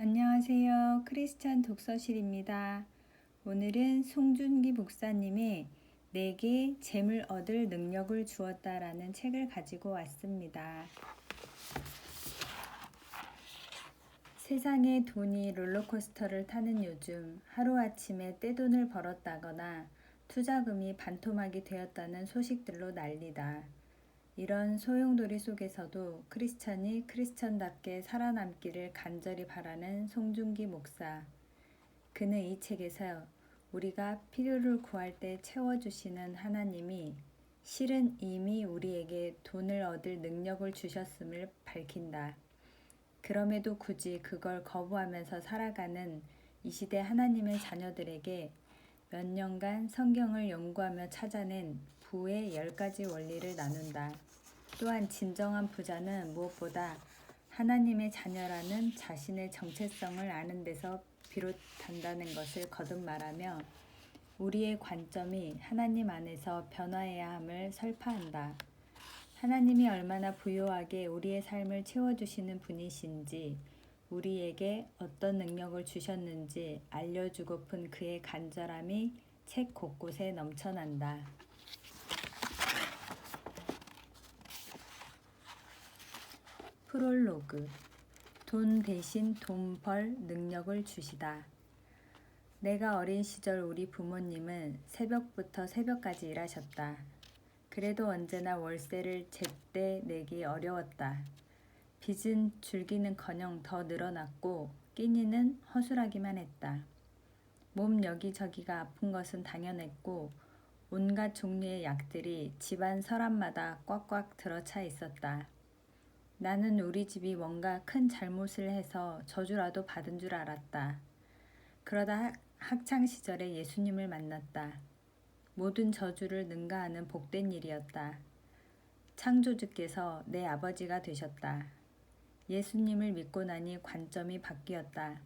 안녕하세요. 크리스찬 독서실입니다. 오늘은 송준기 목사님의 내게 재물 얻을 능력을 주었다라는 책을 가지고 왔습니다. 세상에 돈이 롤러코스터를 타는 요즘 하루아침에 떼돈을 벌었다거나 투자금이 반토막이 되었다는 소식들로 난리다. 이런 소용돌이 속에서도 크리스천이 크리스천답게 살아남기를 간절히 바라는 송준기 목사. 그는 이 책에서 우리가 필요를 구할 때 채워주시는 하나님이 실은 이미 우리에게 돈을 얻을 능력을 주셨음을 밝힌다. 그럼에도 굳이 그걸 거부하면서 살아가는 이 시대 하나님의 자녀들에게 몇 년간 성경을 연구하며 찾아낸 부의 10가지 원리를 나눈다. 또한 진정한 부자는 무엇보다 하나님의 자녀라는 자신의 정체성을 아는 데서 비롯한다는 것을 거듭 말하며 우리의 관점이 하나님 안에서 변화해야 함을 설파한다. 하나님이 얼마나 부유하게 우리의 삶을 채워주시는 분이신지, 우리에게 어떤 능력을 주셨는지 알려주고픈 그의 간절함이 책 곳곳에 넘쳐난다. 프롤로그. 돈 대신 돈 벌 능력을 주시다. 내가 어린 시절 우리 부모님은 새벽부터 새벽까지 일하셨다. 그래도 언제나 월세를 제때 내기 어려웠다. 빚은 줄기는커녕 더 늘어났고 끼니는 허술하기만 했다. 몸 여기저기가 아픈 것은 당연했고 온갖 종류의 약들이 집안 서랍마다 꽉꽉 들어차 있었다. 나는 우리 집이 뭔가 큰 잘못을 해서 저주라도 받은 줄 알았다. 그러다 학창 시절에 예수님을 만났다. 모든 저주를 능가하는 복된 일이었다. 창조주께서 내 아버지가 되셨다. 예수님을 믿고 나니 관점이 바뀌었다.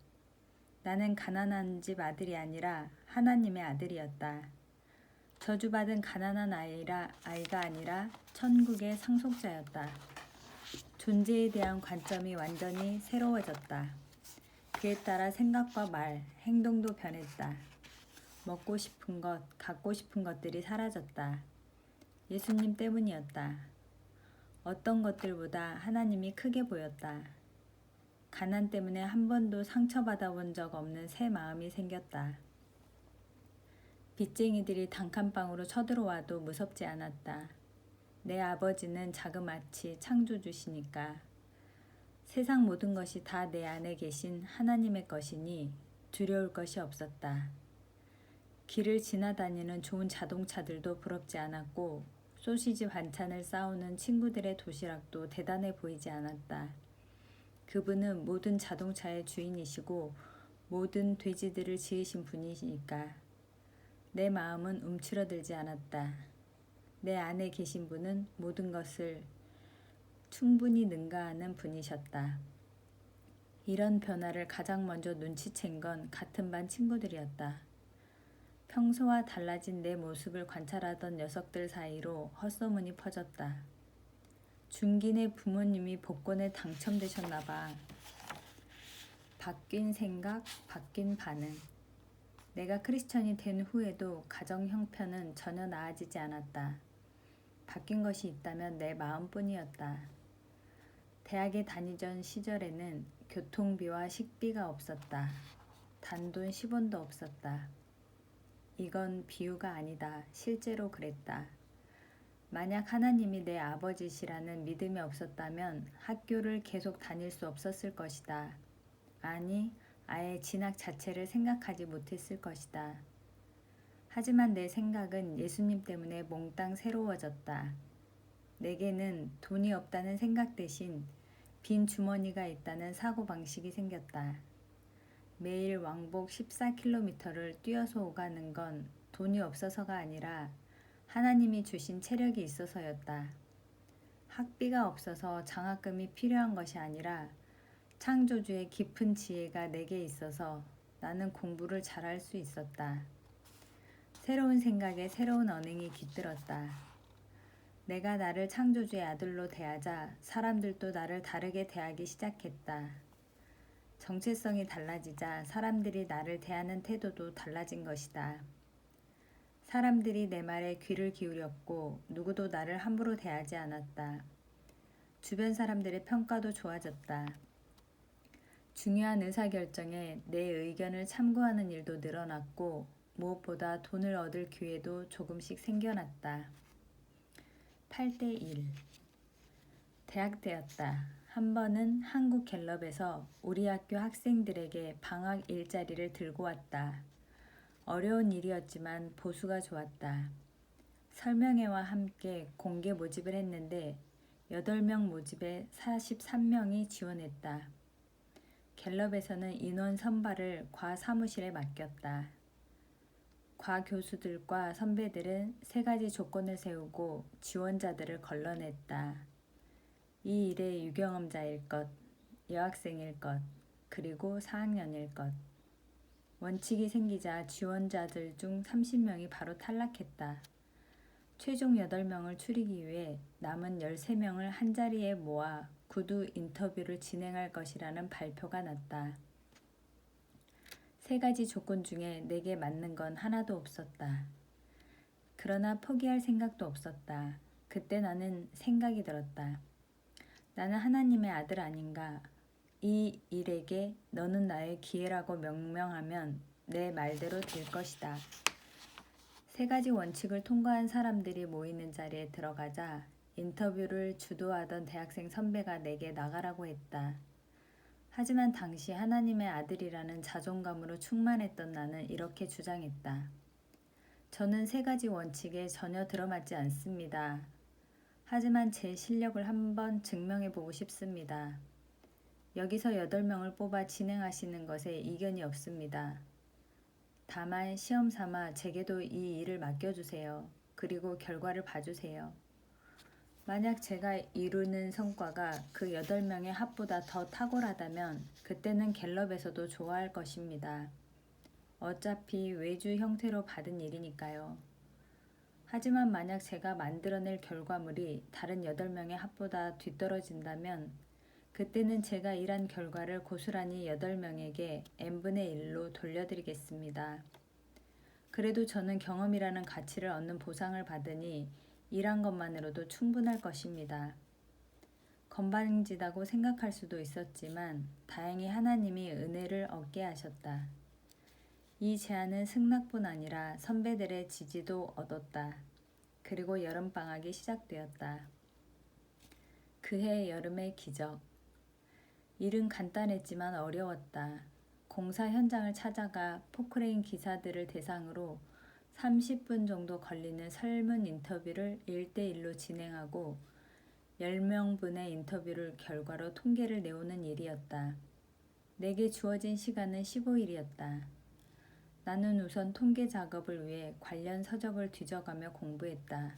나는 가난한 집 아들이 아니라 하나님의 아들이었다. 저주받은 가난한 아이가 아니라 천국의 상속자였다. 존재에 대한 관점이 완전히 새로워졌다. 그에 따라 생각과 말, 행동도 변했다. 먹고 싶은 것, 갖고 싶은 것들이 사라졌다. 예수님 때문이었다. 어떤 것들보다 하나님이 크게 보였다. 가난 때문에 한 번도 상처받아 본 적 없는 새 마음이 생겼다. 빚쟁이들이 단칸방으로 쳐들어와도 무섭지 않았다. 내 아버지는 자그마치 창조주시니까. 세상 모든 것이 다 내 안에 계신 하나님의 것이니 두려울 것이 없었다. 길을 지나다니는 좋은 자동차들도 부럽지 않았고 소시지 반찬을 싸우는 친구들의 도시락도 대단해 보이지 않았다. 그분은 모든 자동차의 주인이시고 모든 돼지들을 지으신 분이시니까. 내 마음은 움츠러들지 않았다. 내 안에 계신 분은 모든 것을 충분히 능가하는 분이셨다. 이런 변화를 가장 먼저 눈치챈 건 같은 반 친구들이었다. 평소와 달라진 내 모습을 관찰하던 녀석들 사이로 헛소문이 퍼졌다. 준기네 부모님이 복권에 당첨되셨나 봐. 바뀐 생각, 바뀐 반응. 내가 크리스천이 된 후에도 가정 형편은 전혀 나아지지 않았다. 바뀐 것이 있다면 내 마음뿐이었다. 대학에 다니던 시절에는 교통비와 식비가 없었다. 단돈 10원도 없었다. 이건 비유가 아니다. 실제로 그랬다. 만약 하나님이 내 아버지시라는 믿음이 없었다면 학교를 계속 다닐 수 없었을 것이다. 아니, 아예 진학 자체를 생각하지 못했을 것이다. 하지만 내 생각은 예수님 때문에 몽땅 새로워졌다. 내게는 돈이 없다는 생각 대신 빈 주머니가 있다는 사고방식이 생겼다. 매일 왕복 14km를 뛰어서 오가는 건 돈이 없어서가 아니라 하나님이 주신 체력이 있어서였다. 학비가 없어서 장학금이 필요한 것이 아니라 창조주의 깊은 지혜가 내게 있어서 나는 공부를 잘할 수 있었다. 새로운 생각에 새로운 언행이 깃들었다. 내가 나를 창조주의 아들로 대하자 사람들도 나를 다르게 대하기 시작했다. 정체성이 달라지자 사람들이 나를 대하는 태도도 달라진 것이다. 사람들이 내 말에 귀를 기울였고 누구도 나를 함부로 대하지 않았다. 주변 사람들의 평가도 좋아졌다. 중요한 의사결정에 내 의견을 참고하는 일도 늘어났고 무엇보다 돈을 얻을 기회도 조금씩 생겨났다. 8대1 대학 때였다. 한 번은 한국갤럽에서 우리 학교 학생들에게 방학 일자리를 들고 왔다. 어려운 일이었지만 보수가 좋았다. 설명회와 함께 공개 모집을 했는데 8명 모집에 43명이 지원했다. 갤럽에서는 인원 선발을 과 사무실에 맡겼다. 과 교수들과 선배들은 3가지 조건을 세우고 지원자들을 걸러냈다. 이 일의 유경험자일 것, 여학생일 것, 그리고 4학년일 것. 원칙이 생기자 지원자들 중 30명이 바로 탈락했다. 최종 8명을 추리기 위해 남은 13명을 한자리에 모아 구두 인터뷰를 진행할 것이라는 발표가 났다. 3가지 조건 중에 내게 맞는 건 하나도 없었다. 그러나 포기할 생각도 없었다. 그때 나는 생각이 들었다. 나는 하나님의 아들 아닌가? 이 일에게 너는 나의 기회라고 명명하면 내 말대로 될 것이다. 3가지 원칙을 통과한 사람들이 모이는 자리에 들어가자 인터뷰를 주도하던 대학생 선배가 내게 나가라고 했다. 하지만 당시 하나님의 아들이라는 자존감으로 충만했던 나는 이렇게 주장했다. 저는 3가지 원칙에 전혀 들어맞지 않습니다. 하지만 제 실력을 한번 증명해보고 싶습니다. 여기서 8명을 뽑아 진행하시는 것에 이견이 없습니다. 다만 시험 삼아 제게도 이 일을 맡겨주세요. 그리고 결과를 봐주세요. 만약 제가 이루는 성과가 그 8명의 합보다 더 탁월하다면 그때는 갤럽에서도 좋아할 것입니다. 어차피 외주 형태로 받은 일이니까요. 하지만 만약 제가 만들어낼 결과물이 다른 8명의 합보다 뒤떨어진다면 그때는 제가 일한 결과를 고스란히 8명에게 n분의 1로 돌려드리겠습니다. 그래도 저는 경험이라는 가치를 얻는 보상을 받으니 일한 것만으로도 충분할 것입니다. 건방지다고 생각할 수도 있었지만 다행히 하나님이 은혜를 얻게 하셨다. 이 제안은 승낙뿐 아니라 선배들의 지지도 얻었다. 그리고 여름방학이 시작되었다. 그해 여름의 기적. 일은 간단했지만 어려웠다. 공사 현장을 찾아가 포크레인 기사들을 대상으로 30분 정도 걸리는 설문 인터뷰를 1대1로 진행하고 10명분의 인터뷰를 결과로 통계를 내오는 일이었다. 내게 주어진 시간은 15일이었다. 나는 우선 통계 작업을 위해 관련 서적을 뒤져가며 공부했다.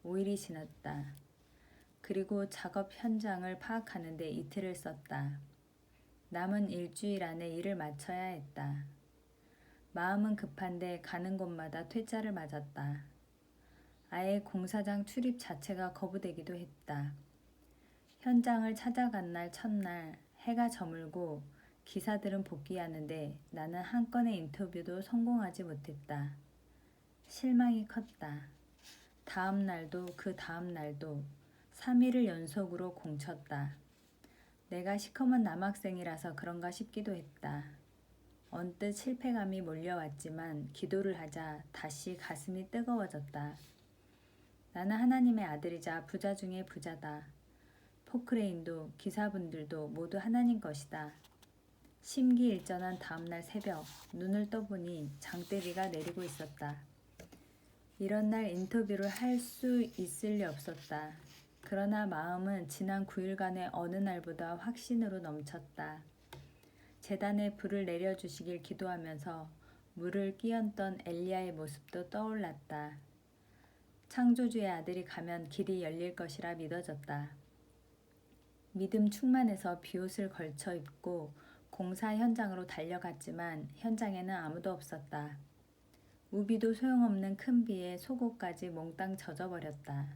5일이 지났다. 그리고 작업 현장을 파악하는 데 이틀을 썼다. 남은 일주일 안에 일을 마쳐야 했다. 마음은 급한데 가는 곳마다 퇴짜를 맞았다. 아예 공사장 출입 자체가 거부되기도 했다. 현장을 찾아간 날 첫날 해가 저물고 기사들은 복귀하는데 나는 한 건의 인터뷰도 성공하지 못했다. 실망이 컸다. 다음 날도 그 다음 날도 3일을 연속으로 공쳤다. 내가 시커먼 남학생이라서 그런가 싶기도 했다. 언뜻 실패감이 몰려왔지만 기도를 하자 다시 가슴이 뜨거워졌다. 나는 하나님의 아들이자 부자 중에 부자다. 포크레인도 기사분들도 모두 하나님 것이다. 심기일전한 다음날 새벽 눈을 떠보니 장대비가 내리고 있었다. 이런 날 인터뷰를 할 수 있을 리 없었다. 그러나 마음은 지난 9일간의 어느 날보다 확신으로 넘쳤다. 제단에 불을 내려주시길 기도하면서 물을 끼얹던 엘리야의 모습도 떠올랐다. 창조주의 아들이 가면 길이 열릴 것이라 믿어졌다. 믿음 충만해서 비옷을 걸쳐 입고 공사 현장으로 달려갔지만 현장에는 아무도 없었다. 우비도 소용없는 큰 비에 속옷까지 몽땅 젖어버렸다.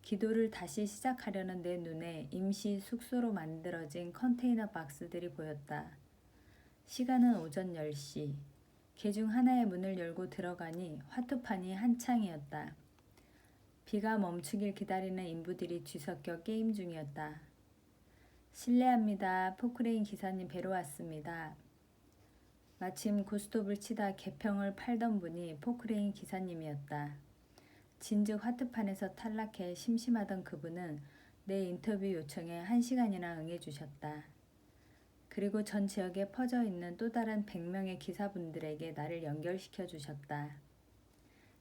기도를 다시 시작하려는 내 눈에 임시 숙소로 만들어진 컨테이너 박스들이 보였다. 시간은 오전 10시. 개 중 하나의 문을 열고 들어가니 화투판이 한창이었다. 비가 멈추길 기다리는 인부들이 뒤섞여 게임 중이었다. 실례합니다. 포크레인 기사님 뵈러 왔습니다. 마침 고스톱을 치다 개평을 팔던 분이 포크레인 기사님이었다. 진즉 화투판에서 탈락해 심심하던 그분은 내 인터뷰 요청에 1시간이나 응해주셨다. 그리고 전 지역에 퍼져 있는 또 다른 100명의 기사분들에게 나를 연결시켜 주셨다.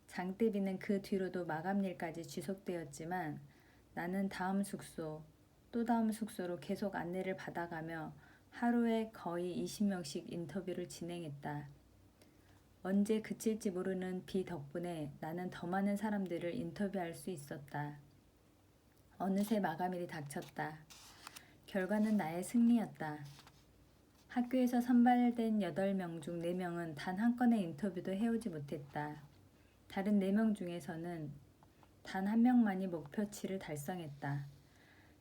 장대비는 그 뒤로도 마감일까지 지속되었지만 나는 다음 숙소, 또 다음 숙소로 계속 안내를 받아가며 하루에 거의 20명씩 인터뷰를 진행했다. 언제 그칠지 모르는 비 덕분에 나는 더 많은 사람들을 인터뷰할 수 있었다. 어느새 마감일이 닥쳤다. 결과는 나의 승리였다. 학교에서 선발된 8명 중 4명은 단 한 건의 인터뷰도 해오지 못했다. 다른 4명 중에서는 단 1명만이 목표치를 달성했다.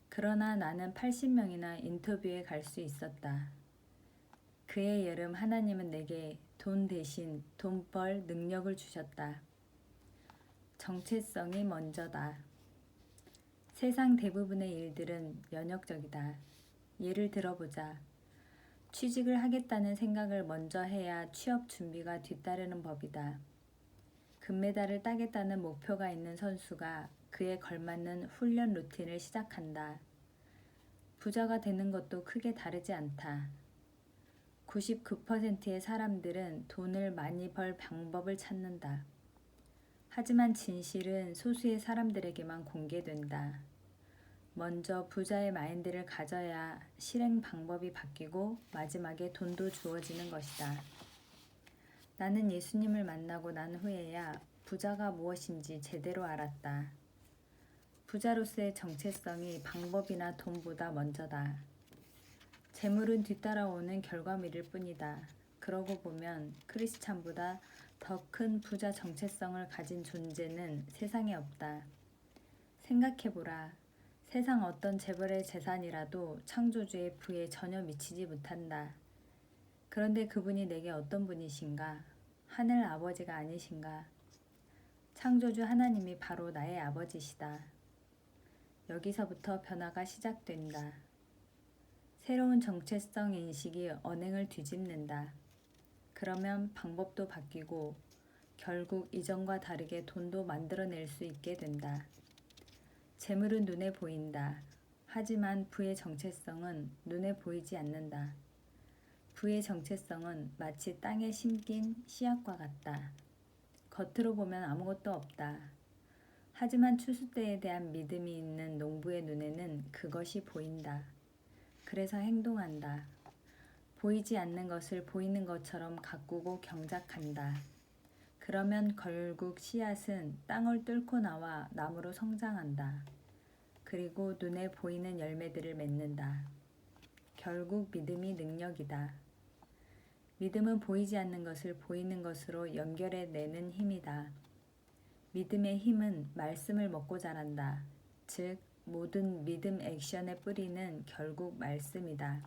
그러나 나는 80명이나 인터뷰에 갈 수 있었다. 그해 여름 하나님은 내게 돈 대신 돈 벌 능력을 주셨다. 정체성이 먼저다. 세상 대부분의 일들은 면역적이다. 예를 들어보자. 취직을 하겠다는 생각을 먼저 해야 취업 준비가 뒤따르는 법이다. 금메달을 따겠다는 목표가 있는 선수가 그에 걸맞는 훈련 루틴을 시작한다. 부자가 되는 것도 크게 다르지 않다. 99%의 사람들은 돈을 많이 벌 방법을 찾는다. 하지만 진실은 소수의 사람들에게만 공개된다. 먼저 부자의 마인드를 가져야 실행 방법이 바뀌고 마지막에 돈도 주어지는 것이다. 나는 예수님을 만나고 난 후에야 부자가 무엇인지 제대로 알았다. 부자로서의 정체성이 방법이나 돈보다 먼저다. 재물은 뒤따라오는 결과물일 뿐이다. 그러고 보면 크리스찬보다 더 큰 부자 정체성을 가진 존재는 세상에 없다. 생각해보라. 세상 어떤 재벌의 재산이라도 창조주의 부에 전혀 미치지 못한다. 그런데 그분이 내게 어떤 분이신가? 하늘 아버지가 아니신가? 창조주 하나님이 바로 나의 아버지시다. 여기서부터 변화가 시작된다. 새로운 정체성 인식이 언행을 뒤집는다. 그러면 방법도 바뀌고 결국 이전과 다르게 돈도 만들어낼 수 있게 된다. 재물은 눈에 보인다. 하지만 부의 정체성은 눈에 보이지 않는다. 부의 정체성은 마치 땅에 심긴 씨앗과 같다. 겉으로 보면 아무것도 없다. 하지만 추수 때에 대한 믿음이 있는 농부의 눈에는 그것이 보인다. 그래서 행동한다. 보이지 않는 것을 보이는 것처럼 가꾸고 경작한다. 그러면 결국 씨앗은 땅을 뚫고 나와 나무로 성장한다. 그리고 눈에 보이는 열매들을 맺는다. 결국 믿음이 능력이다. 믿음은 보이지 않는 것을 보이는 것으로 연결해내는 힘이다. 믿음의 힘은 말씀을 먹고 자란다. 즉, 모든 믿음 액션의 뿌리는 결국 말씀이다.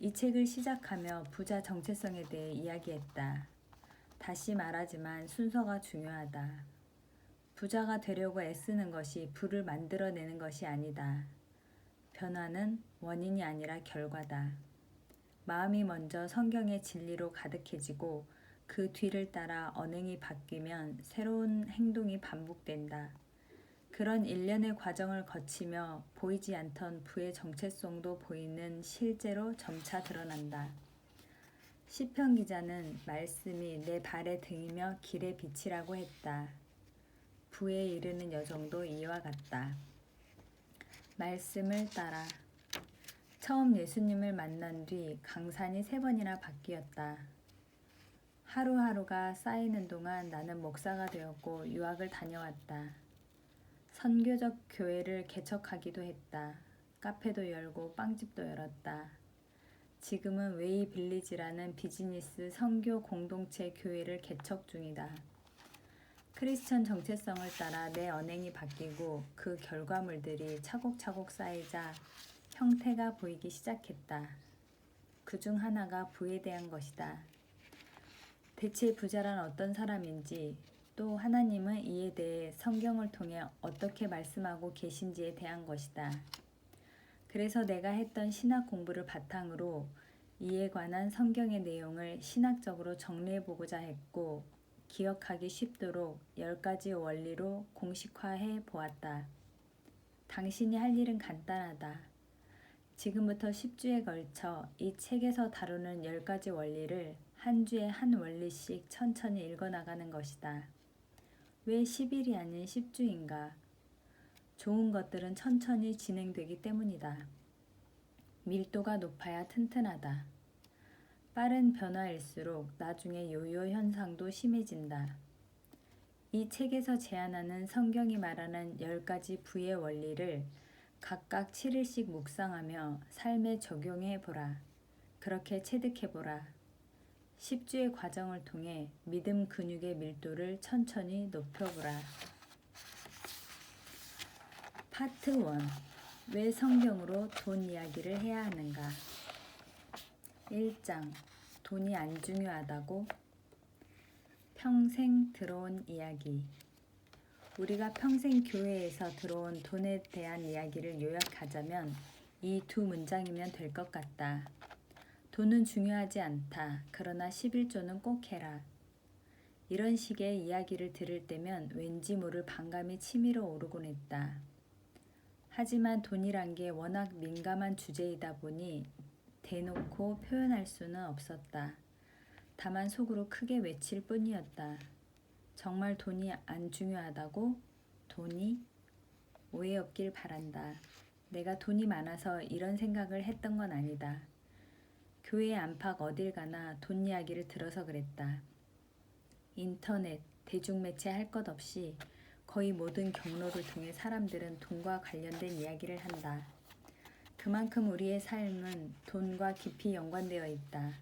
이 책을 시작하며 부자 정체성에 대해 이야기했다. 다시 말하지만 순서가 중요하다. 부자가 되려고 애쓰는 것이 부를 만들어내는 것이 아니다. 변화는 원인이 아니라 결과다. 마음이 먼저 성경의 진리로 가득해지고 그 뒤를 따라 언행이 바뀌면 새로운 행동이 반복된다. 그런 일련의 과정을 거치며 보이지 않던 부의 정체성도 보이는 실제로 점차 드러난다. 시편 기자는 말씀이 내 발의 등이며 길의 빛이라고 했다. 부에 이르는 여정도 이와 같다. 말씀을 따라. 처음 예수님을 만난 뒤 강산이 3번이나 바뀌었다. 하루하루가 쌓이는 동안 나는 목사가 되었고 유학을 다녀왔다. 선교적 교회를 개척하기도 했다. 카페도 열고 빵집도 열었다. 지금은 웨이 빌리지라는 비즈니스 선교 공동체 교회를 개척 중이다. 크리스천 정체성을 따라 내 언행이 바뀌고 그 결과물들이 차곡차곡 쌓이자 형태가 보이기 시작했다. 그중 하나가 부에 대한 것이다. 대체 부자란 어떤 사람인지, 또 하나님은 이에 대해 성경을 통해 어떻게 말씀하고 계신지에 대한 것이다. 그래서 내가 했던 신학 공부를 바탕으로 이에 관한 성경의 내용을 신학적으로 정리해보고자 했고, 기억하기 쉽도록 10가지 원리로 공식화해 보았다. 당신이 할 일은 간단하다. 지금부터 10주에 걸쳐 이 책에서 다루는 10가지 원리를 한 주에 한 원리씩 천천히 읽어나가는 것이다. 왜 10일이 아닌 10주인가? 좋은 것들은 천천히 진행되기 때문이다. 밀도가 높아야 튼튼하다. 빠른 변화일수록 나중에 요요 현상도 심해진다. 이 책에서 제안하는 성경이 말하는 10가지 부의 원리를 각각 7일씩 묵상하며 삶에 적용해 보라. 그렇게 체득해 보라. 10주의 과정을 통해 믿음 근육의 밀도를 천천히 높여보라. 파트 1. 왜 성경으로 돈 이야기를 해야 하는가? 1장. 돈이 안 중요하다고? 평생 들어온 이야기. 우리가 평생 교회에서 들어온 돈에 대한 이야기를 요약하자면 이 두 문장이면 될 것 같다. 돈은 중요하지 않다. 그러나 11조는 꼭 해라. 이런 식의 이야기를 들을 때면 왠지 모를 반감이 치밀어 오르곤 했다. 하지만 돈이란 게 워낙 민감한 주제이다 보니 대놓고 표현할 수는 없었다. 다만 속으로 크게 외칠 뿐이었다. 정말 돈이 안 중요하다고? 돈이? 오해 없길 바란다. 내가 돈이 많아서 이런 생각을 했던 건 아니다. 교회 안팎 어딜 가나 돈 이야기를 들어서 그랬다. 인터넷, 대중매체 할 것 없이 거의 모든 경로를 통해 사람들은 돈과 관련된 이야기를 한다. 그만큼 우리의 삶은 돈과 깊이 연관되어 있다.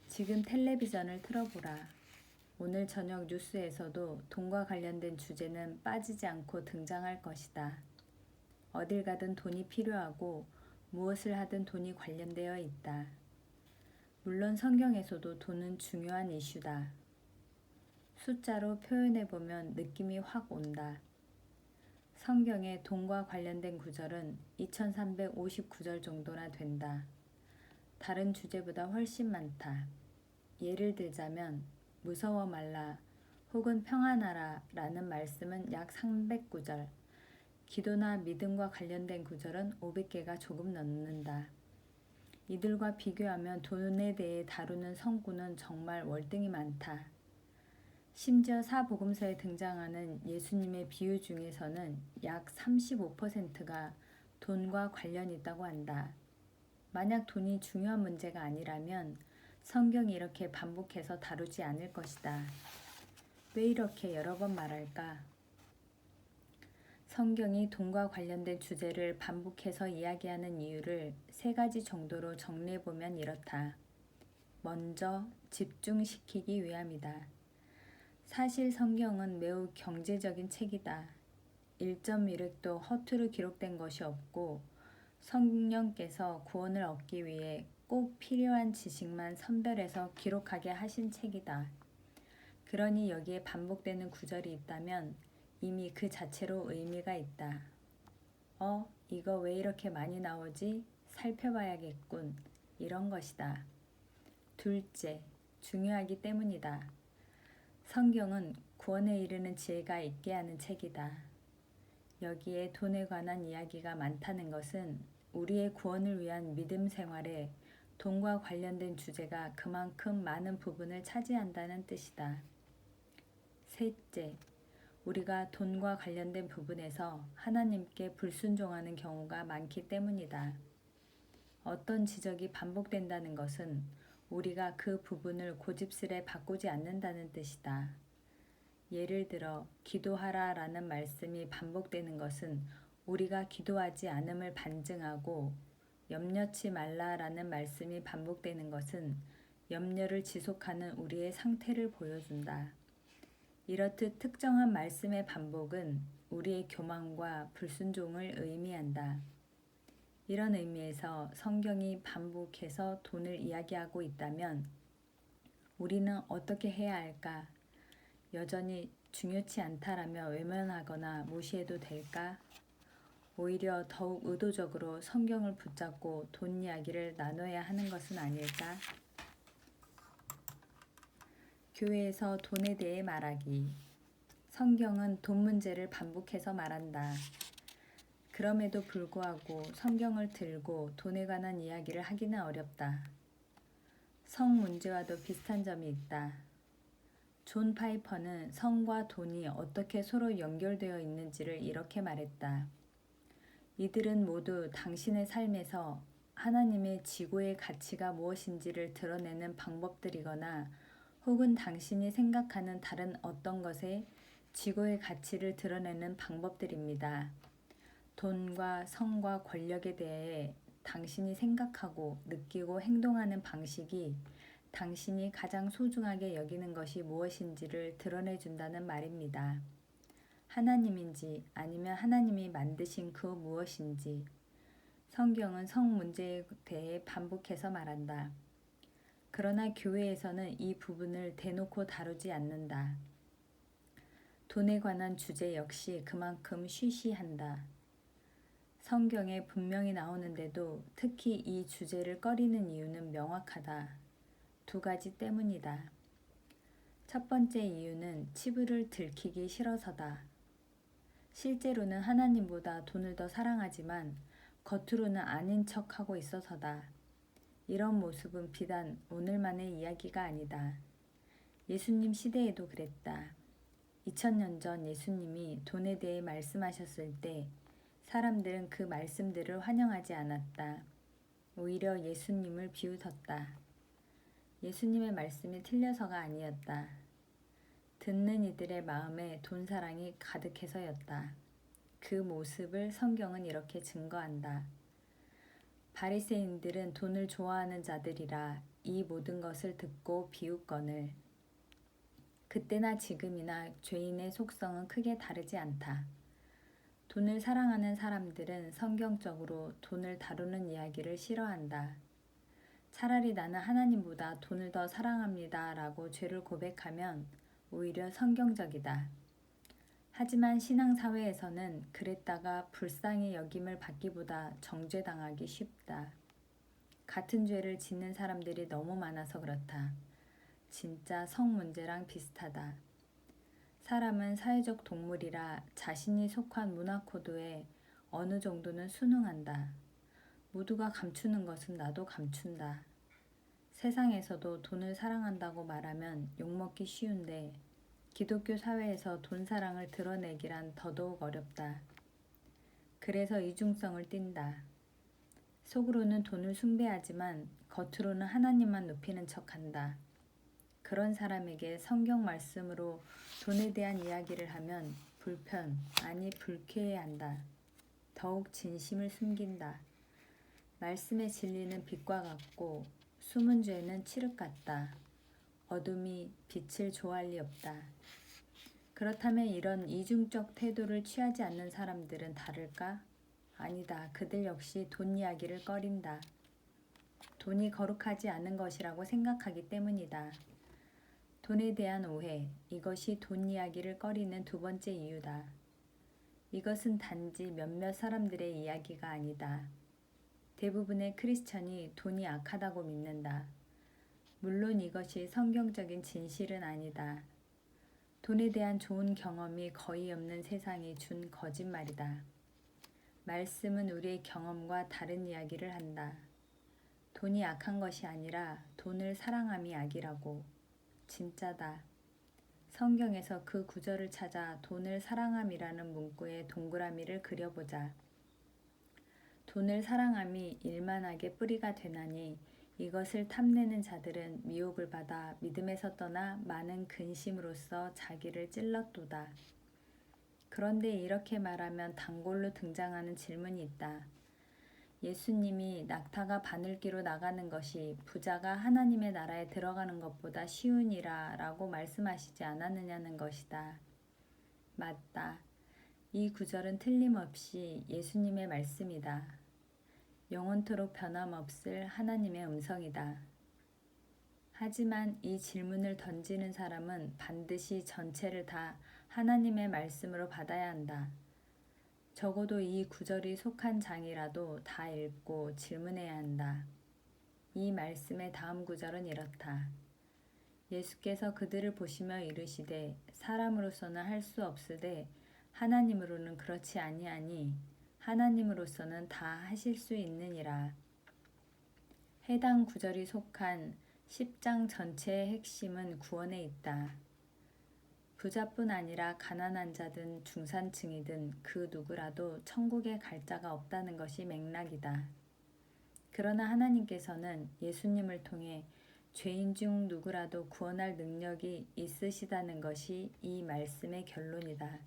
지금 텔레비전을 틀어보라. 오늘 저녁 뉴스에서도 돈과 관련된 주제는 빠지지 않고 등장할 것이다. 어딜 가든 돈이 필요하고 무엇을 하든 돈이 관련되어 있다. 물론 성경에서도 돈은 중요한 이슈다. 숫자로 표현해보면 느낌이 확 온다. 성경에 돈과 관련된 구절은 2359절 정도나 된다. 다른 주제보다 훨씬 많다. 예를 들자면 무서워 말라 혹은 평안하라 라는 말씀은 약 300구절, 기도나 믿음과 관련된 구절은 500개가 조금 넘는다. 이들과 비교하면 돈에 대해 다루는 성구는 정말 월등히 많다. 심지어 사복음서에 등장하는 예수님의 비유 중에서는 약 35%가 돈과 관련이 있다고 한다. 만약 돈이 중요한 문제가 아니라면 성경이 이렇게 반복해서 다루지 않을 것이다. 왜 이렇게 여러 번 말할까? 성경이 돈과 관련된 주제를 반복해서 이야기하는 이유를 3가지 정도로 정리해보면 이렇다. 먼저, 집중시키기 위함이다. 사실 성경은 매우 경제적인 책이다. 1.1획도 허투루 기록된 것이 없고 성령께서 구원을 얻기 위해 꼭 필요한 지식만 선별해서 기록하게 하신 책이다. 그러니 여기에 반복되는 구절이 있다면 이미 그 자체로 의미가 있다. 이거 왜 이렇게 많이 나오지? 살펴봐야겠군. 이런 것이다. 둘째, 중요하기 때문이다. 성경은 구원에 이르는 지혜가 있게 하는 책이다. 여기에 돈에 관한 이야기가 많다는 것은 우리의 구원을 위한 믿음 생활에 돈과 관련된 주제가 그만큼 많은 부분을 차지한다는 뜻이다. 셋째, 우리가 돈과 관련된 부분에서 하나님께 불순종하는 경우가 많기 때문이다. 어떤 지적이 반복된다는 것은 우리가 그 부분을 고집스레 바꾸지 않는다는 뜻이다. 예를 들어 기도하라 라는 말씀이 반복되는 것은 우리가 기도하지 않음을 반증하고 염려치 말라 라는 말씀이 반복되는 것은 염려를 지속하는 우리의 상태를 보여준다. 이렇듯 특정한 말씀의 반복은 우리의 교만과 불순종을 의미한다. 이런 의미에서 성경이 반복해서 돈을 이야기하고 있다면 우리는 어떻게 해야 할까? 여전히 중요치 않다라며 외면하거나 무시해도 될까? 오히려 더욱 의도적으로 성경을 붙잡고 돈 이야기를 나눠야 하는 것은 아닐까? 교회에서 돈에 대해 말하기. 성경은 돈 문제를 반복해서 말한다. 그럼에도 불구하고 성경을 들고 돈에 관한 이야기를 하기는 어렵다. 성 문제와도 비슷한 점이 있다. 존 파이퍼는 성과 돈이 어떻게 서로 연결되어 있는지를 이렇게 말했다. 이들은 모두 당신의 삶에서 하나님의 지고의 가치가 무엇인지를 드러내는 방법들이거나 혹은 당신이 생각하는 다른 어떤 것에 지고의 가치를 드러내는 방법들입니다. 돈과 성과 권력에 대해 당신이 생각하고 느끼고 행동하는 방식이 당신이 가장 소중하게 여기는 것이 무엇인지를 드러내준다는 말입니다. 하나님인지 아니면 하나님이 만드신 그 무엇인지. 성경은 성 문제에 대해 반복해서 말한다. 그러나 교회에서는 이 부분을 대놓고 다루지 않는다. 돈에 관한 주제 역시 그만큼 쉬쉬한다. 성경에 분명히 나오는데도 특히 이 주제를 꺼리는 이유는 명확하다. 두 가지 때문이다. 첫 번째 이유는 치부를 들키기 싫어서다. 실제로는 하나님보다 돈을 더 사랑하지만 겉으로는 아닌 척하고 있어서다. 이런 모습은 비단 오늘만의 이야기가 아니다. 예수님 시대에도 그랬다. 2000년 전 예수님이 돈에 대해 말씀하셨을 때 사람들은 그 말씀들을 환영하지 않았다. 오히려 예수님을 비웃었다. 예수님의 말씀이 틀려서가 아니었다. 듣는 이들의 마음에 돈 사랑이 가득해서였다. 그 모습을 성경은 이렇게 증거한다. 바리새인들은 돈을 좋아하는 자들이라 이 모든 것을 듣고 비웃거늘. 그때나 지금이나 죄인의 속성은 크게 다르지 않다. 돈을 사랑하는 사람들은 성경적으로 돈을 다루는 이야기를 싫어한다. 차라리 나는 하나님보다 돈을 더 사랑합니다 라고 죄를 고백하면 오히려 성경적이다. 하지만 신앙사회에서는 그랬다가 불쌍히 여김을 받기보다 정죄당하기 쉽다. 같은 죄를 짓는 사람들이 너무 많아서 그렇다. 진짜 성 문제랑 비슷하다. 사람은 사회적 동물이라 자신이 속한 문화 코드에 어느 정도는 순응한다. 모두가 감추는 것은 나도 감춘다. 세상에서도 돈을 사랑한다고 말하면 욕먹기 쉬운데 기독교 사회에서 돈 사랑을 드러내기란 더더욱 어렵다. 그래서 이중성을 띈다. 속으로는 돈을 숭배하지만 겉으로는 하나님만 높이는 척한다. 그런 사람에게 성경 말씀으로 돈에 대한 이야기를 하면 아니 불쾌해한다. 더욱 진심을 숨긴다. 말씀의 진리는 빛과 같고 숨은 죄는 칠흑 같다. 어둠이 빛을 좋아할 리 없다. 그렇다면 이런 이중적 태도를 취하지 않는 사람들은 다를까? 아니다. 그들 역시 돈 이야기를 꺼린다. 돈이 거룩하지 않은 것이라고 생각하기 때문이다. 돈에 대한 오해, 이것이 돈 이야기를 꺼리는 두 번째 이유다. 이것은 단지 몇몇 사람들의 이야기가 아니다. 대부분의 크리스천이 돈이 악하다고 믿는다. 물론 이것이 성경적인 진실은 아니다. 돈에 대한 좋은 경험이 거의 없는 세상이 준 거짓말이다. 말씀은 우리의 경험과 다른 이야기를 한다. 돈이 악한 것이 아니라 돈을 사랑함이 악이라고. 진짜다. 성경에서 그 구절을 찾아 돈을 사랑함이라는 문구에 동그라미를 그려보자. 돈을 사랑함이 일만하게 뿌리가 되나니 이것을 탐내는 자들은 미혹을 받아 믿음에서 떠나 많은 근심으로써 자기를 찔렀도다. 그런데 이렇게 말하면 단골로 등장하는 질문이 있다. 예수님이 낙타가 바늘기로 나가는 것이 부자가 하나님의 나라에 들어가는 것보다 쉬우니라 라고 말씀하시지 않았느냐는 것이다. 맞다. 이 구절은 틀림없이 예수님의 말씀이다. 영원토록 변함없을 하나님의 음성이다. 하지만 이 질문을 던지는 사람은 반드시 전체를 다 하나님의 말씀으로 받아야 한다. 적어도 이 구절이 속한 장이라도 다 읽고 질문해야 한다. 이 말씀의 다음 구절은 이렇다. 예수께서 그들을 보시며 이르시되 사람으로서는 할 수 없으되 하나님으로는 그렇지 아니하니 하나님으로서는 다 하실 수 있느니라. 해당 구절이 속한 10장 전체의 핵심은 구원에 있다. 부자뿐 아니라 가난한 자든 중산층이든 그 누구라도 천국에 갈 자가 없다는 것이 맥락이다. 그러나 하나님께서는 예수님을 통해 죄인 중 누구라도 구원할 능력이 있으시다는 것이 이 말씀의 결론이다.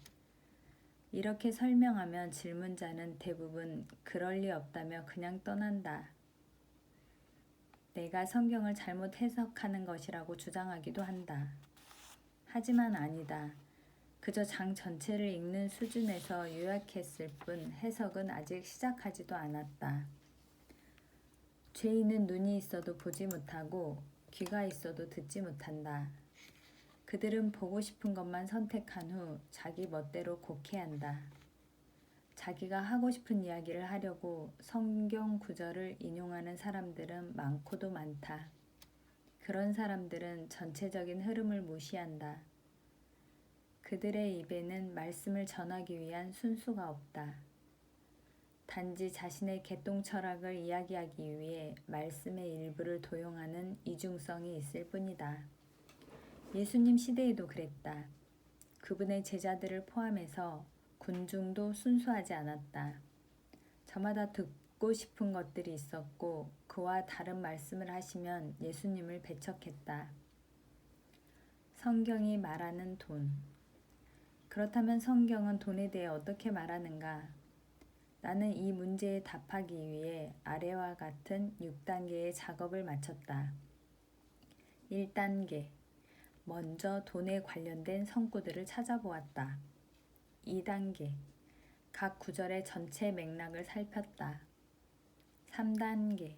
이렇게 설명하면 질문자는 대부분 그럴 리 없다며 그냥 떠난다. 내가 성경을 잘못 해석하는 것이라고 주장하기도 한다. 하지만 아니다. 그저 장 전체를 읽는 수준에서 요약했을 뿐 해석은 아직 시작하지도 않았다. 죄인은 눈이 있어도 보지 못하고 귀가 있어도 듣지 못한다. 그들은 보고 싶은 것만 선택한 후 자기 멋대로 곡해한다. 자기가 하고 싶은 이야기를 하려고 성경 구절을 인용하는 사람들은 많고도 많다. 그런 사람들은 전체적인 흐름을 무시한다. 그들의 입에는 말씀을 전하기 위한 순수가 없다. 단지 자신의 개똥 철학을 이야기하기 위해 말씀의 일부를 도용하는 이중성이 있을 뿐이다. 예수님 시대에도 그랬다. 그분의 제자들을 포함해서 군중도 순수하지 않았다. 저마다 듣고 싶은 것들이 있었고 그와 다른 말씀을 하시면 예수님을 배척했다. 성경이 말하는 돈. 그렇다면 성경은 돈에 대해 어떻게 말하는가? 나는 이 문제에 답하기 위해 아래와 같은 6단계의 작업을 마쳤다. 1단계. 먼저 돈에 관련된 성구들을 찾아보았다. 2단계. 각 구절의 전체 맥락을 살폈다. 3단계.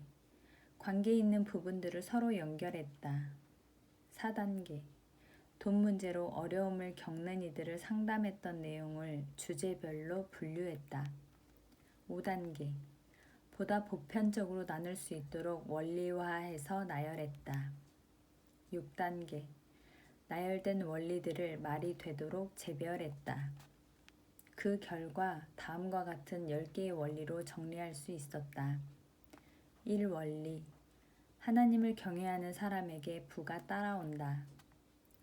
관계 있는 부분들을 서로 연결했다. 4단계. 돈 문제로 어려움을 겪는 이들을 상담했던 내용을 주제별로 분류했다. 5단계. 보다 보편적으로 나눌 수 있도록 원리화해서 나열했다. 6단계. 나열된 원리들을 말이 되도록 재별했다. 그 결과 다음과 같은 10개의 원리로 정리할 수 있었다. 1원리. 하나님을 경외하는 사람에게 부가 따라온다.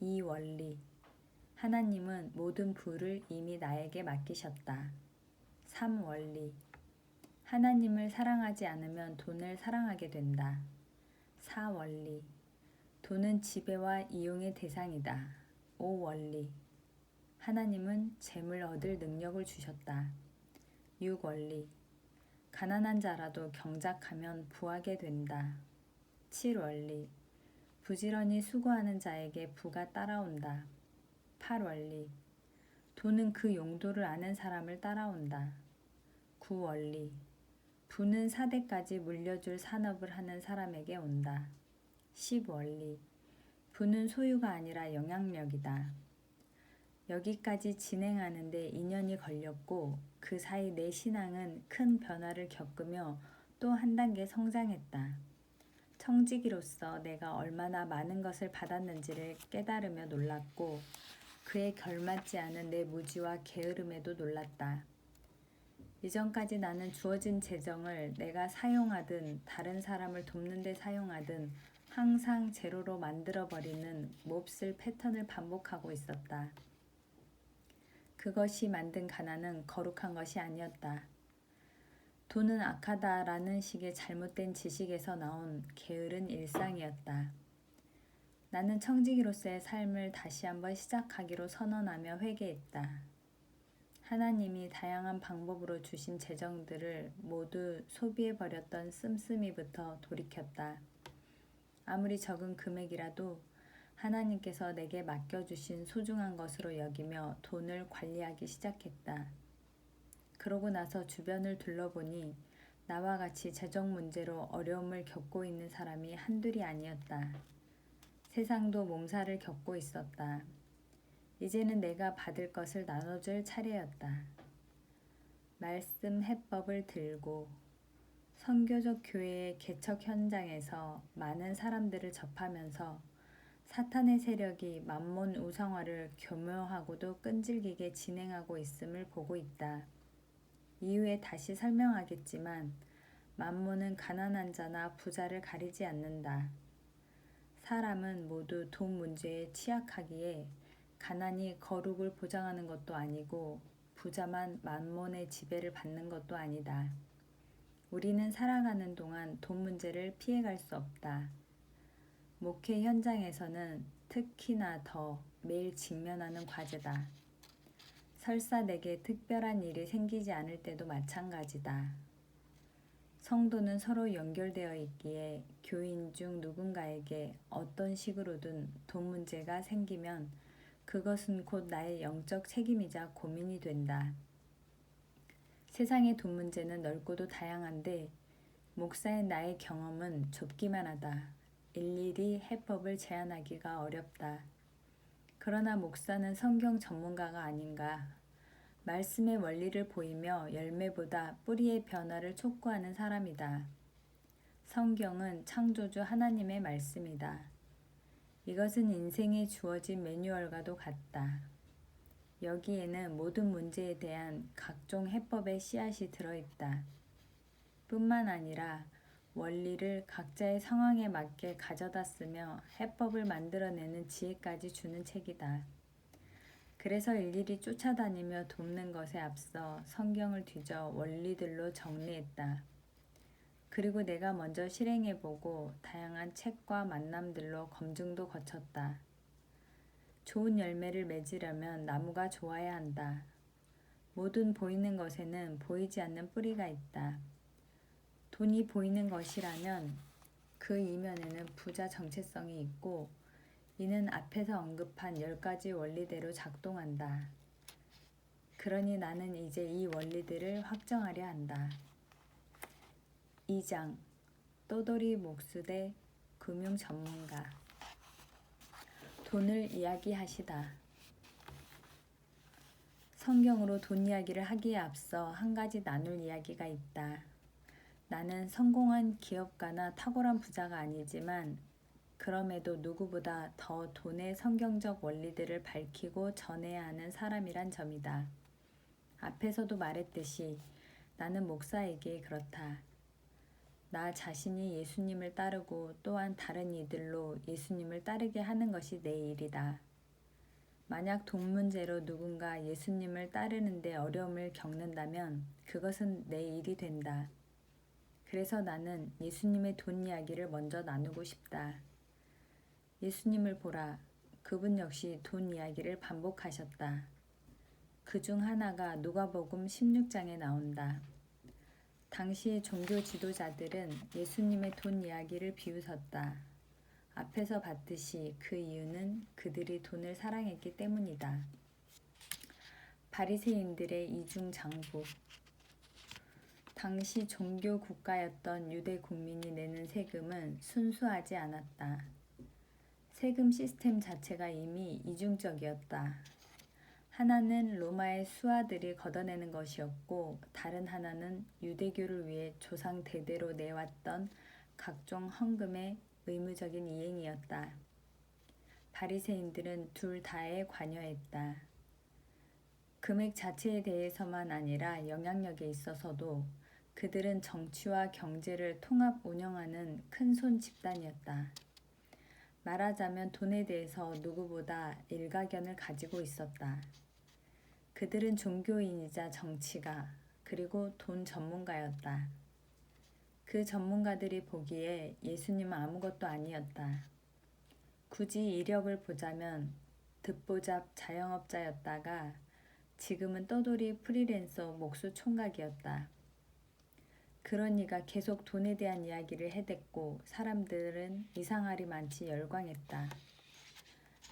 2원리. 하나님은 모든 부를 이미 나에게 맡기셨다. 3원리. 하나님을 사랑하지 않으면 돈을 사랑하게 된다. 4원리. 돈은 지배와 이용의 대상이다. 5원리. 하나님은 재물 얻을 능력을 주셨다. 6원리. 가난한 자라도 경작하면 부하게 된다. 7원리. 부지런히 수고하는 자에게 부가 따라온다. 8원리. 돈은 그 용도를 아는 사람을 따라온다. 9원리. 부는 4대까지 물려줄 산업을 하는 사람에게 온다. 10원리. 부는 소유가 아니라 영향력이다. 여기까지 진행하는데 2년이 걸렸고 그 사이 내 신앙은 큰 변화를 겪으며 또 한 단계 성장했다. 청지기로서 내가 얼마나 많은 것을 받았는지를 깨달으며 놀랐고 그에 걸맞지 않은 내 무지와 게으름에도 놀랐다. 이전까지 나는 주어진 재정을 내가 사용하든 다른 사람을 돕는 데 사용하든 항상 제로로 만들어버리는 몹쓸 패턴을 반복하고 있었다. 그것이 만든 가난은 거룩한 것이 아니었다. 돈은 악하다라는 식의 잘못된 지식에서 나온 게으른 일상이었다. 나는 청지기로서의 삶을 다시 한번 시작하기로 선언하며 회개했다. 하나님이 다양한 방법으로 주신 재정들을 모두 소비해버렸던 씀씀이부터 돌이켰다. 아무리 적은 금액이라도 하나님께서 내게 맡겨주신 소중한 것으로 여기며 돈을 관리하기 시작했다. 그러고 나서 주변을 둘러보니 나와 같이 재정 문제로 어려움을 겪고 있는 사람이 한둘이 아니었다. 세상도 몸살을 겪고 있었다. 이제는 내가 받을 것을 나눠줄 차례였다. 말씀 해법을 들고 선교적 교회의 개척 현장에서 많은 사람들을 접하면서 사탄의 세력이 만몬 우상화를 교묘하고도 끈질기게 진행하고 있음을 보고 있다. 이후에 다시 설명하겠지만 만몬은 가난한 자나 부자를 가리지 않는다. 사람은 모두 돈 문제에 취약하기에 가난이 거룩을 보장하는 것도 아니고 부자만 만몬의 지배를 받는 것도 아니다. 우리는 살아가는 동안 돈 문제를 피해갈 수 없다. 목회 현장에서는 특히나 더 매일 직면하는 과제다. 설사 내게 특별한 일이 생기지 않을 때도 마찬가지다. 성도는 서로 연결되어 있기에 교인 중 누군가에게 어떤 식으로든 돈 문제가 생기면 그것은 곧 나의 영적 책임이자 고민이 된다. 세상의 돈 문제는 넓고도 다양한데 목사인 나의 경험은 좁기만 하다. 일일이 해법을 제안하기가 어렵다. 그러나 목사는 성경 전문가가 아닌가. 말씀의 원리를 보이며 열매보다 뿌리의 변화를 촉구하는 사람이다. 성경은 창조주 하나님의 말씀이다. 이것은 인생에 주어진 매뉴얼과도 같다. 여기에는 모든 문제에 대한 각종 해법의 씨앗이 들어있다. 뿐만 아니라 원리를 각자의 상황에 맞게 가져다 쓰며 해법을 만들어내는 지혜까지 주는 책이다. 그래서 일일이 쫓아다니며 돕는 것에 앞서 성경을 뒤져 원리들로 정리했다. 그리고 내가 먼저 실행해보고 다양한 책과 만남들로 검증도 거쳤다. 좋은 열매를 맺으려면 나무가 좋아야 한다. 모든 보이는 것에는 보이지 않는 뿌리가 있다. 돈이 보이는 것이라면 그 이면에는 부자 정체성이 있고 이는 앞에서 언급한 10가지 원리대로 작동한다. 그러니 나는 이제 이 원리들을 확정하려 한다. 2장 또돌이 목수대 금융 전문가 돈을 이야기하시다. 성경으로 돈 이야기를 하기에 앞서 한 가지 나눌 이야기가 있다. 나는 성공한 기업가나 탁월한 부자가 아니지만 그럼에도 누구보다 더 돈의 성경적 원리들을 밝히고 전해야 하는 사람이란 점이다. 앞에서도 말했듯이 나는 목사에게 그렇다. 나 자신이 예수님을 따르고 또한 다른 이들로 예수님을 따르게 하는 것이 내 일이다. 만약 돈 문제로 누군가 예수님을 따르는데 어려움을 겪는다면 그것은 내 일이 된다. 그래서 나는 예수님의 돈 이야기를 먼저 나누고 싶다. 예수님을 보라. 그분 역시 돈 이야기를 반복하셨다. 그 중 하나가 누가복음 16장에 나온다. 당시의 종교 지도자들은 예수님의 돈 이야기를 비웃었다. 앞에서 봤듯이 그 이유는 그들이 돈을 사랑했기 때문이다. 바리새인들의 이중장부. 당시 종교 국가였던 유대 국민이 내는 세금은 순수하지 않았다. 세금 시스템 자체가 이미 이중적이었다. 하나는 로마의 수하들이 걷어내는 것이었고 다른 하나는 유대교를 위해 조상 대대로 내왔던 각종 헌금의 의무적인 이행이었다. 바리새인들은 둘 다에 관여했다. 금액 자체에 대해서만 아니라 영향력에 있어서도 그들은 정치와 경제를 통합 운영하는 큰손 집단이었다. 말하자면 돈에 대해서 누구보다 일가견을 가지고 있었다. 그들은 종교인이자 정치가 그리고 돈 전문가였다. 그 전문가들이 보기에 예수님은 아무것도 아니었다. 굳이 이력을 보자면 듣보잡 자영업자였다가 지금은 떠돌이 프리랜서 목수 총각이었다. 그러니까 계속 돈에 대한 이야기를 해댔고 사람들은 이상하리 많지 열광했다.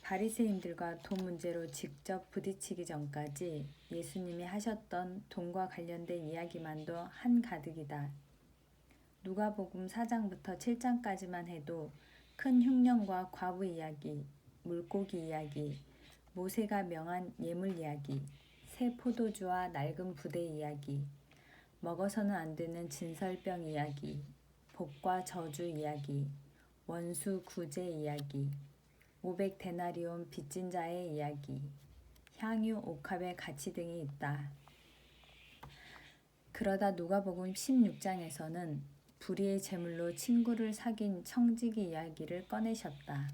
바리새인들과 돈 문제로 직접 부딪히기 전까지 예수님이 하셨던 돈과 관련된 이야기만도 한가득이다. 누가복음 4장부터 7장까지만 해도 큰 흉년과 과부 이야기, 물고기 이야기, 모세가 명한 예물 이야기, 새 포도주와 낡은 부대 이야기, 먹어서는 안 되는 진설병 이야기, 복과 저주 이야기, 원수 구제 이야기, 500데나리온 빚진 자의 이야기, 향유 옥합의 가치 등이 있다. 그러다 누가복음 16장에서는 불의의 제물로 친구를 사귄 청지기 이야기를 꺼내셨다.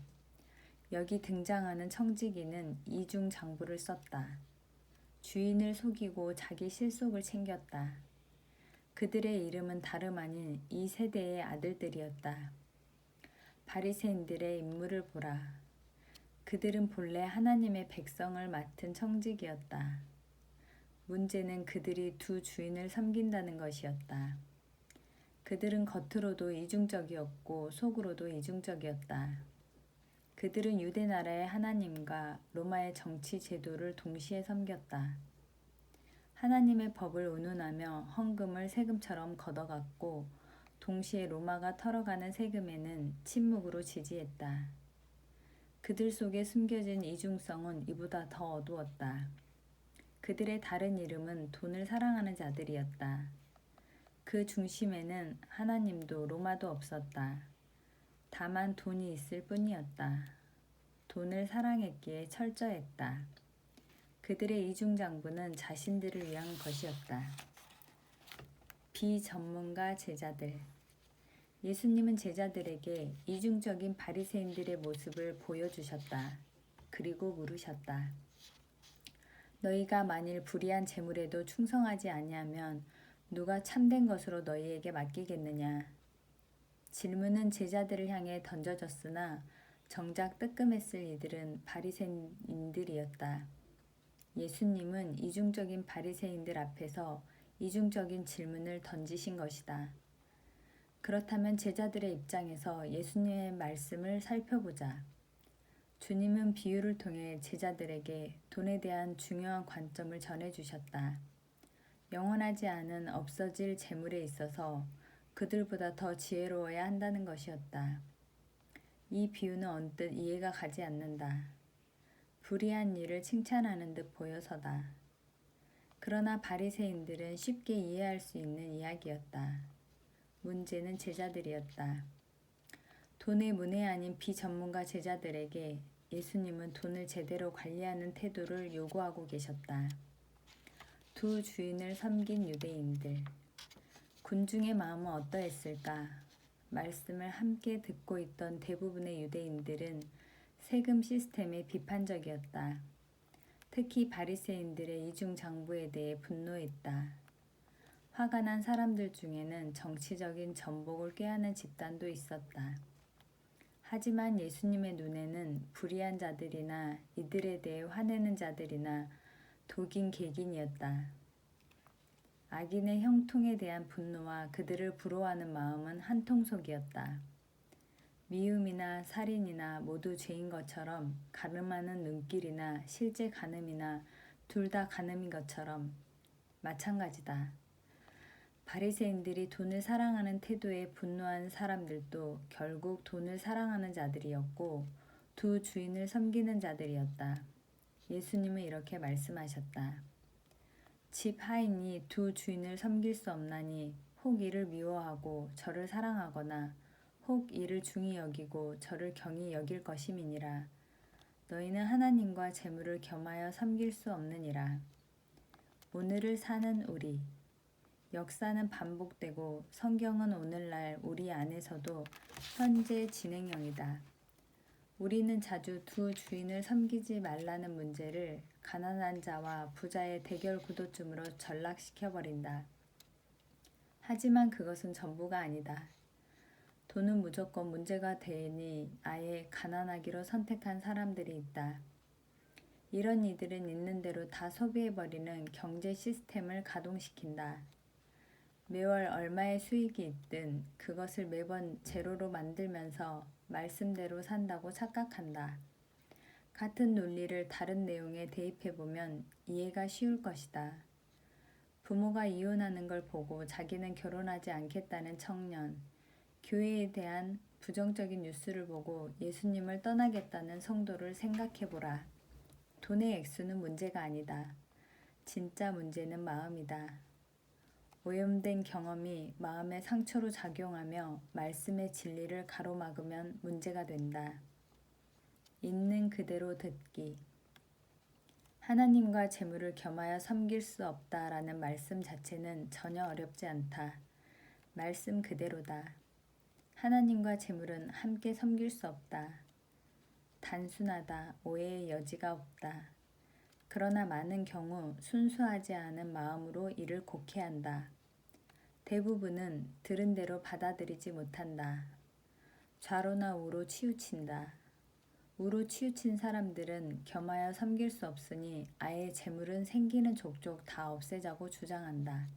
여기 등장하는 청지기는 이중장부를 썼다. 주인을 속이고 자기 실속을 챙겼다. 그들의 이름은 다름 아닌 이 세대의 아들들이었다. 바리새인들의 인물을 보라. 그들은 본래 하나님의 백성을 맡은 청지기였다. 문제는 그들이 두 주인을 섬긴다는 것이었다. 그들은 겉으로도 이중적이었고 속으로도 이중적이었다. 그들은 유대 나라의 하나님과 로마의 정치 제도를 동시에 섬겼다. 하나님의 법을 운운하며 헌금을 세금처럼 걷어갔고 동시에 로마가 털어가는 세금에는 침묵으로 지지했다. 그들 속에 숨겨진 이중성은 이보다 더 어두웠다. 그들의 다른 이름은 돈을 사랑하는 자들이었다. 그 중심에는 하나님도 로마도 없었다. 다만 돈이 있을 뿐이었다. 돈을 사랑했기에 철저했다. 그들의 이중장부는 자신들을 위한 것이었다. 비전문가 제자들. 예수님은 제자들에게 이중적인 바리새인들의 모습을 보여주셨다. 그리고 물으셨다. 너희가 만일 불의한 재물에도 충성하지 아니하면 누가 참된 것으로 너희에게 맡기겠느냐? 질문은 제자들을 향해 던져졌으나 정작 뜨끔했을 이들은 바리새인들이었다. 예수님은 이중적인 바리새인들 앞에서 이중적인 질문을 던지신 것이다. 그렇다면 제자들의 입장에서 예수님의 말씀을 살펴보자. 주님은 비유를 통해 제자들에게 돈에 대한 중요한 관점을 전해주셨다. 영원하지 않은 없어질 재물에 있어서 그들보다 더 지혜로워야 한다는 것이었다. 이 비유는 언뜻 이해가 가지 않는다. 불의한 일을 칭찬하는 듯 보여서다. 그러나 바리새인들은 쉽게 이해할 수 있는 이야기였다. 문제는 제자들이었다. 돈의 문외한인 비전문가 제자들에게 예수님은 돈을 제대로 관리하는 태도를 요구하고 계셨다. 두 주인을 섬긴 유대인들. 군중의 마음은 어떠했을까? 말씀을 함께 듣고 있던 대부분의 유대인들은 세금 시스템에 비판적이었다. 특히 바리새인들의 이중장부에 대해 분노했다. 화가 난 사람들 중에는 정치적인 전복을 꾀하는 집단도 있었다. 하지만 예수님의 눈에는 불의한 자들이나 이들에 대해 화내는 자들이나 독인 객인이었다. 악인의 형통에 대한 분노와 그들을 부러워하는 마음은 한 통속이었다. 미움이나 살인이나 모두 죄인 것처럼 가늠하는 눈길이나 실제 간음이나 둘 다 간음인 것처럼 마찬가지다. 바리새인들이 돈을 사랑하는 태도에 분노한 사람들도 결국 돈을 사랑하는 자들이었고 두 주인을 섬기는 자들이었다. 예수님은 이렇게 말씀하셨다. 집 하인이 두 주인을 섬길 수 없나니 혹 이를 미워하고 저를 사랑하거나 혹 이를 중히 여기고 저를 경히 여길 것임이니라. 너희는 하나님과 재물을 겸하여 섬길 수 없느니라. 오늘을 사는 우리. 역사는 반복되고 성경은 오늘날 우리 안에서도 현재 진행형이다. 우리는 자주 두 주인을 섬기지 말라는 문제를 가난한 자와 부자의 대결 구도쯤으로 전락시켜버린다. 하지만 그것은 전부가 아니다. 돈은 무조건 문제가 되니 아예 가난하기로 선택한 사람들이 있다. 이런 이들은 있는 대로 다 소비해버리는 경제 시스템을 가동시킨다. 매월 얼마의 수익이 있든 그것을 매번 제로로 만들면서 말씀대로 산다고 착각한다. 같은 논리를 다른 내용에 대입해보면 이해가 쉬울 것이다. 부모가 이혼하는 걸 보고 자기는 결혼하지 않겠다는 청년, 교회에 대한 부정적인 뉴스를 보고 예수님을 떠나겠다는 성도를 생각해보라. 돈의 액수는 문제가 아니다. 진짜 문제는 마음이다. 오염된 경험이 마음의 상처로 작용하며 말씀의 진리를 가로막으면 문제가 된다. 있는 그대로 듣기. 하나님과 재물을 겸하여 섬길 수 없다라는 말씀 자체는 전혀 어렵지 않다. 말씀 그대로다. 하나님과 재물은 함께 섬길 수 없다. 단순하다. 오해의 여지가 없다. 그러나 많은 경우 순수하지 않은 마음으로 이를 곡해한다. 대부분은 들은 대로 받아들이지 못한다. 좌로나 우로 치우친다. 우로 치우친 사람들은 겸하여 섬길 수 없으니 아예 재물은 생기는 족족 다 없애자고 주장한다.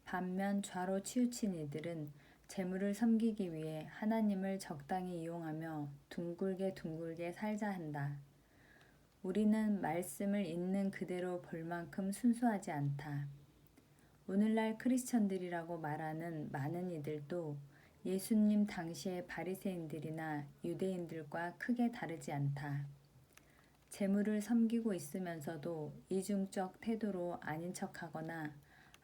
반면 좌로 치우친 이들은 재물을 섬기기 위해 하나님을 적당히 이용하며 둥글게 살자 한다. 우리는 말씀을 있는 그대로 볼 만큼 순수하지 않다. 오늘날 크리스천들이라고 말하는 많은 이들도 예수님 당시의 바리새인들이나 유대인들과 크게 다르지 않다. 재물을 섬기고 있으면서도 이중적 태도로 아닌 척하거나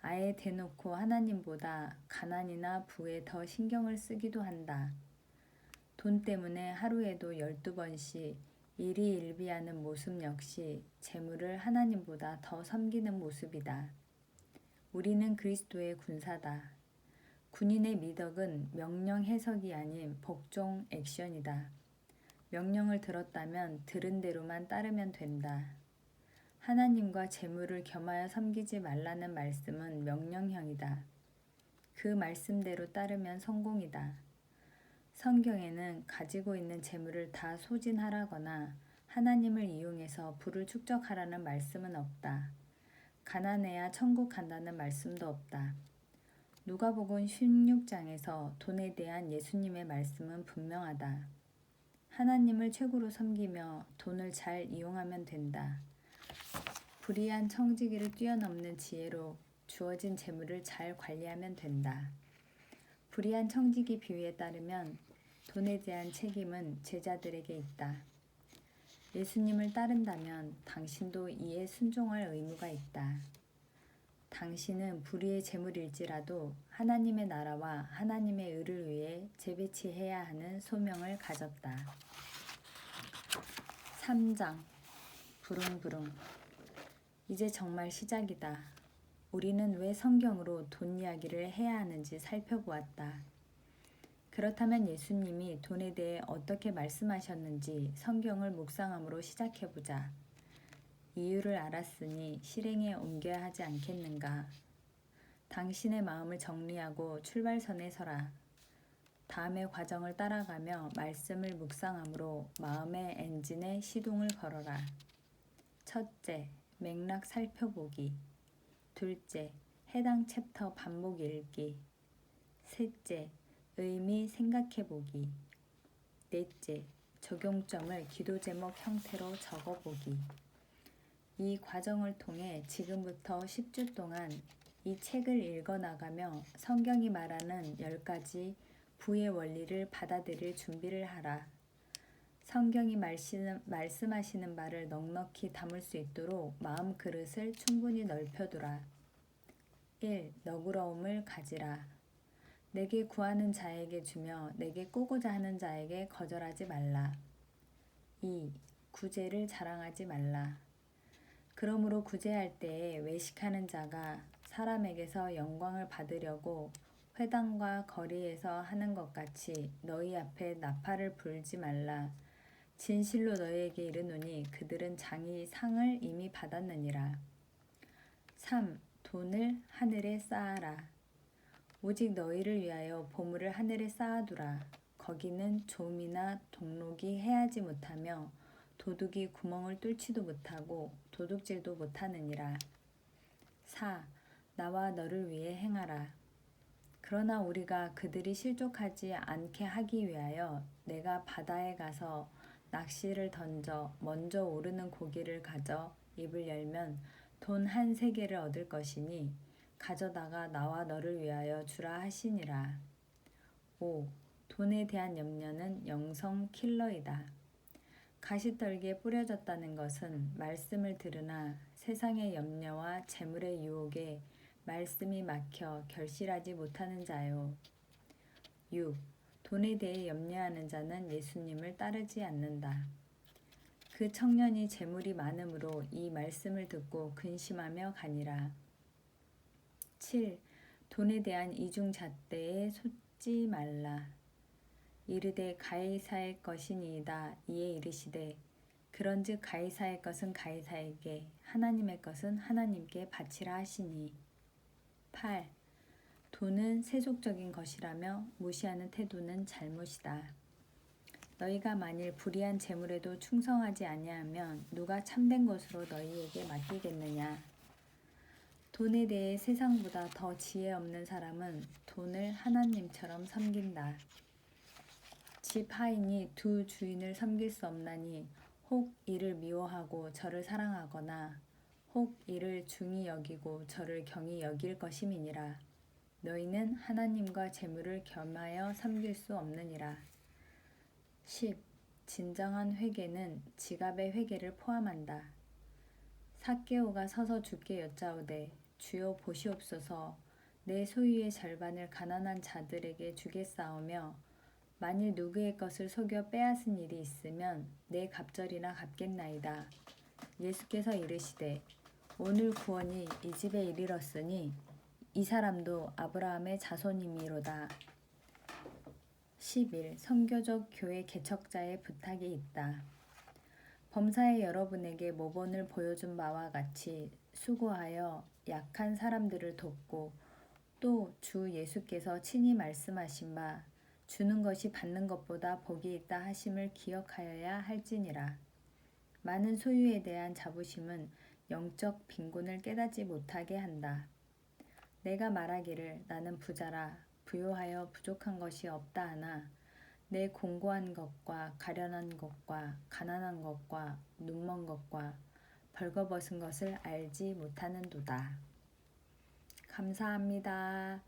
아예 대놓고 하나님보다 가난이나 부에 더 신경을 쓰기도 한다. 돈 때문에 하루에도 12번씩 일희일비하는 모습 역시 재물을 하나님보다 더 섬기는 모습이다. 우리는 그리스도의 군사다. 군인의 미덕은 명령 해석이 아닌 복종 액션이다. 명령을 들었다면 들은 대로만 따르면 된다. 하나님과 재물을 겸하여 섬기지 말라는 말씀은 명령형이다. 그 말씀대로 따르면 성공이다. 성경에는 가지고 있는 재물을 다 소진하라거나 하나님을 이용해서 부를 축적하라는 말씀은 없다. 가난해야 천국 간다는 말씀도 없다. 누가복음 16장에서 돈에 대한 예수님의 말씀은 분명하다. 하나님을 최고로 섬기며 돈을 잘 이용하면 된다. 불의한 청지기를 뛰어넘는 지혜로 주어진 재물을 잘 관리하면 된다. 불의한 청지기 비유에 따르면 돈에 대한 책임은 제자들에게 있다. 예수님을 따른다면 당신도 이에 순종할 의무가 있다. 당신은 불의의 재물일지라도 하나님의 나라와 하나님의 의를 위해 재배치해야 하는 소명을 가졌다. 3장 부릉부릉. 이제 정말 시작이다. 우리는 왜 성경으로 돈 이야기를 해야 하는지 살펴보았다. 그렇다면 예수님이 돈에 대해 어떻게 말씀하셨는지 성경을 묵상함으로 시작해보자. 이유를 알았으니 실행에 옮겨야 하지 않겠는가. 당신의 마음을 정리하고 출발선에 서라. 다음의 과정을 따라가며 말씀을 묵상함으로 마음의 엔진에 시동을 걸어라. 첫째, 맥락 살펴보기. 둘째, 해당 챕터 반복 읽기. 셋째, 의미 생각해보기. 넷째, 적용점을 기도 제목 형태로 적어보기. 이 과정을 통해 지금부터 10주 동안 이 책을 읽어나가며 성경이 말하는 10가지 부의 원리를 받아들일 준비를 하라. 성경이 말씀하시는 바를 넉넉히 담을 수 있도록 마음 그릇을 충분히 넓혀두라. 1. 너그러움을 가지라. 내게 구하는 자에게 주며 내게 꾸고자 하는 자에게 거절하지 말라. 2. 구제를 자랑하지 말라. 그러므로 구제할 때에 외식하는 자가 사람에게서 영광을 받으려고 회당과 거리에서 하는 것 같이 너희 앞에 나팔을 불지 말라. 진실로 너희에게 이르노니 그들은 장이 상을 이미 받았느니라. 3. 돈을 하늘에 쌓아라. 오직 너희를 위하여 보물을 하늘에 쌓아두라. 거기는 좀이나 동록이 해하지 못하며 도둑이 구멍을 뚫지도 못하고 도둑질도 못하느니라. 4. 나와 너를 위해 행하라. 그러나 우리가 그들이 실족하지 않게 하기 위하여 내가 바다에 가서 낚시를 던져 먼저 오르는 고기를 가져 입을 열면 돈 한 세겔을 얻을 것이니 가져다가 나와 너를 위하여 주라 하시니라. 5. 돈에 대한 염려는 영성 킬러이다. 가시떨기에 뿌려졌다는 것은 말씀을 들으나 세상의 염려와 재물의 유혹에 말씀이 막혀 결실하지 못하는 자요. 6. 돈에 대해 염려하는 자는 예수님을 따르지 않는다. 그 청년이 재물이 많음으로 이 말씀을 듣고 근심하며 가니라. 7. 돈에 대한 이중잣대에 솟지 말라. 이르되 가이사의 것이니이다. 이에 이르시되 그런즉 가이사의 것은 가이사에게 하나님의 것은 하나님께 바치라 하시니. 8. 돈은 세속적인 것이라며 무시하는 태도는 잘못이다. 너희가 만일 불의한 재물에도 충성하지 아니하면 누가 참된 것으로 너희에게 맡기겠느냐. 돈에 대해 세상보다 더 지혜 없는 사람은 돈을 하나님처럼 섬긴다. 집 하인이 두 주인을 섬길 수 없나니 혹 이를 미워하고 저를 사랑하거나 혹 이를 중히 여기고 저를 경히 여길 것임이니라. 너희는 하나님과 재물을 겸하여 섬길 수 없느니라. 10. 진정한 회개는 지갑의 회개를 포함한다. 삭개오가 서서 주께 여짜오되 주여 보시옵소서 내 소유의 절반을 가난한 자들에게 주겠사오며 만일 누구의 것을 속여 빼앗은 일이 있으면 내 갑절이나 갚겠나이다. 예수께서 이르시되 오늘 구원이 이 집에 이르렀으니 이 사람도 아브라함의 자손이미로다. 11. 선교적 교회 개척자의 부탁이 있다. 범사에 여러분에게 모본을 보여준 바와 같이 수고하여 약한 사람들을 돕고 또 주 예수께서 친히 말씀하신 바 주는 것이 받는 것보다 복이 있다 하심을 기억하여야 할지니라. 많은 소유에 대한 자부심은 영적 빈곤을 깨닫지 못하게 한다. 내가 말하기를 나는 부자라 부요하여 부족한 것이 없다 하나 내 공고한 것과 가련한 것과 가난한 것과 눈먼 것과 벌거벗은 것을 알지 못하는도다. 감사합니다.